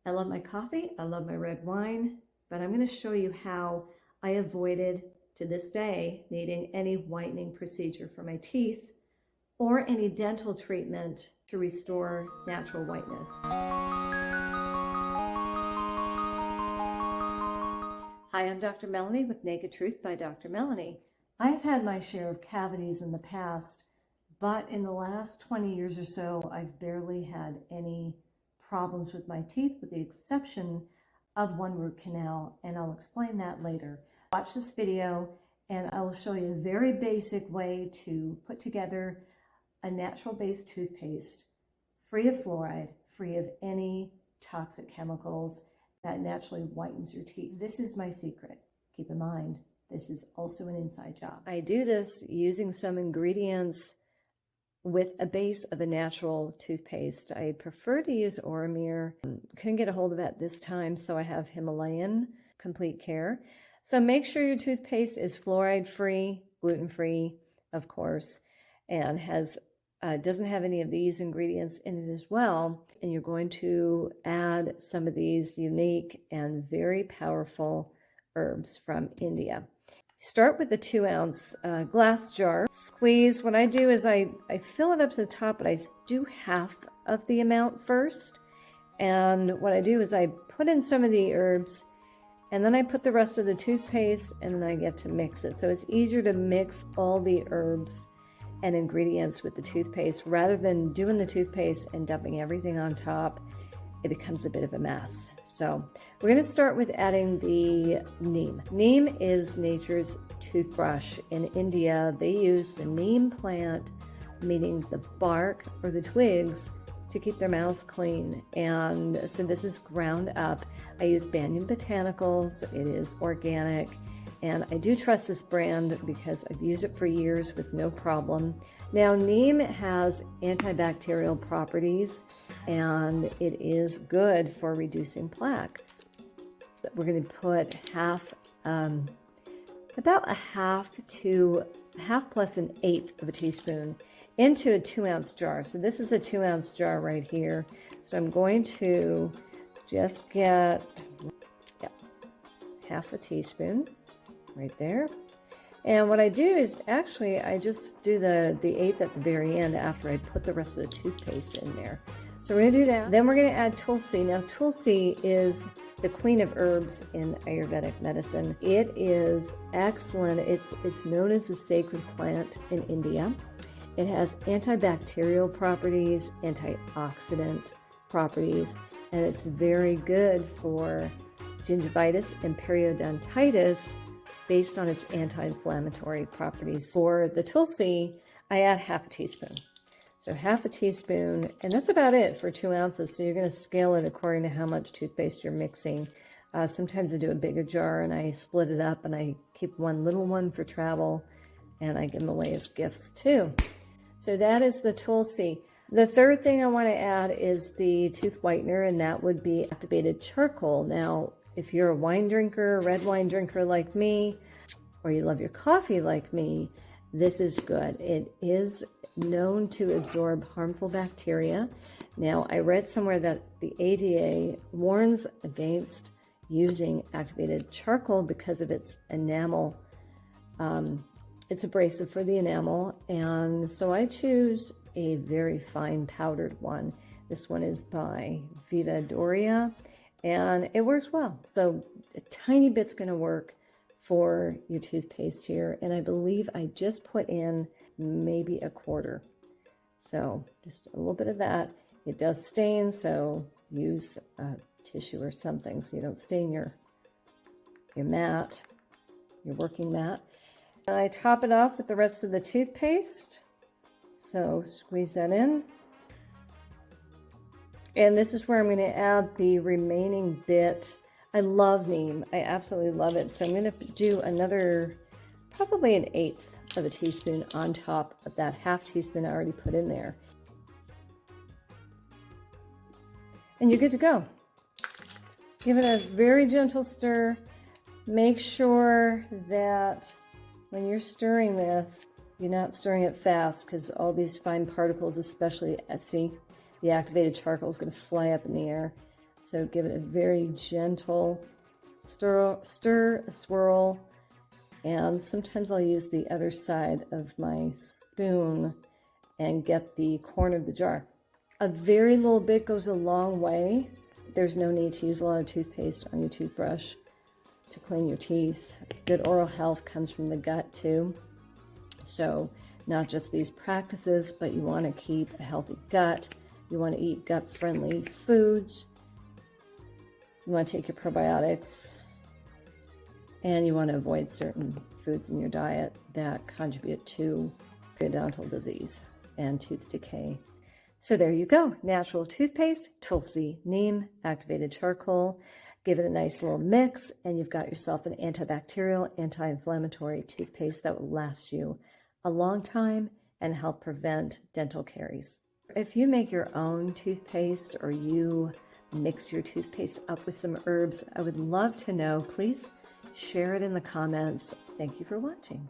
I love my coffee, I love my red wine, but I'm going to show you how I avoided, to this day, needing any whitening procedure for my teeth or any dental treatment to restore natural whiteness. Hi, I'm Dr. Melanie with Naked Truth by Dr. Melanie. I have had my share of cavities in the past, but in the last 20 years or so, I've barely had any problems with my teeth, with the exception of one root canal, and I'll explain that later. Watch this video and I will show you a very basic way to put together a natural-based toothpaste, free of fluoride, free of any toxic chemicals, that naturally whitens your teeth. This is my secret. Keep in mind, this is also an inside job. I do this using some ingredients with a base of a natural toothpaste. I prefer to use Oromir. Couldn't get a hold of it this time, so I have Himalayan Complete Care. So make sure your toothpaste is fluoride-free, gluten-free, of course, and doesn't have any of these ingredients in it as well. And you're going to add some of these unique and very powerful herbs from India. Start with a 2-ounce glass jar. Squeeze. What I do is I fill it up to the top, but I do half of the amount first. And what I do is I put in some of the herbs, and then I put the rest of the toothpaste, and then I get to mix it. So it's easier to mix all the herbs and ingredients with the toothpaste rather than doing the toothpaste and dumping everything on top. It becomes a bit of a mess. So we're going to start with adding the neem. Neem is nature's toothbrush. In India, they use the neem plant, meaning the bark or the twigs, to keep their mouths clean. And so this is ground up. I use Banyan Botanicals. It is organic. And I do trust this brand because I've used it for years with no problem. Now, neem has antibacterial properties, and it is good for reducing plaque. We're going to put about a half plus an eighth of a teaspoon into a 2-ounce jar. So this is a 2-ounce jar right here. So I'm going to just get half a teaspoon. Right there. And what I do is actually I just do the eighth at the very end after I put the rest of the toothpaste in there. So we're going to do that. Then we're going to add Tulsi. Now Tulsi is the queen of herbs in Ayurvedic medicine. It is excellent. It's known as a sacred plant in India. It has antibacterial properties, antioxidant properties, and it's very good for gingivitis and periodontitis based on its anti-inflammatory properties. For the Tulsi, I add half a teaspoon. So half a teaspoon, and that's about it for 2 ounces. So you're going to scale it according to how much toothpaste you're mixing. Sometimes I do a bigger jar and I split it up and I keep one little one for travel and I give them away as gifts too. So that is the Tulsi. The third thing I want to add is the tooth whitener, and that would be activated charcoal. Now, if you're a wine drinker, red wine drinker like me, or you love your coffee like me, this is good. It is known to absorb harmful bacteria. Now, I read somewhere that the ADA warns against using activated charcoal because of its enamel. It's abrasive for the enamel, and so I choose a very fine powdered one. This one is by Viva Doria, and it works well. So a tiny bit's going to work for your toothpaste here, and I believe I just put in maybe a quarter. So just a little bit of that. It does stain, so use a tissue or something so you don't stain your mat, your working mat. And I top it off with the rest of the toothpaste. So squeeze that in. And this is where I'm going to add the remaining bit. I love neem. I absolutely love it. So I'm going to do another, probably an eighth of a teaspoon on top of that half teaspoon I already put in there. And you're good to go. Give it a very gentle stir. Make sure that when you're stirring this, you're not stirring it fast because all these fine particles, especially the activated charcoal, is going to fly up in the air. So give it a very gentle stir, swirl, and sometimes I'll use the other side of my spoon and get the corner of the jar. A very little bit goes a long way. There's no need to use a lot of toothpaste on your toothbrush to clean your teeth. Good oral health comes from the gut too. So not just these practices, but you want to keep a healthy gut. You want to eat gut-friendly foods. You want to take your probiotics, and you want to avoid certain foods in your diet that contribute to periodontal disease and tooth decay. So there you go. Natural toothpaste, tulsi, neem, activated charcoal. Give it a nice little mix, and you've got yourself an antibacterial, anti-inflammatory toothpaste that will last you a long time and help prevent dental caries. If you make your own toothpaste or you mix your toothpaste up with some herbs, I would love to know. Please share it in the comments. Thank you for watching.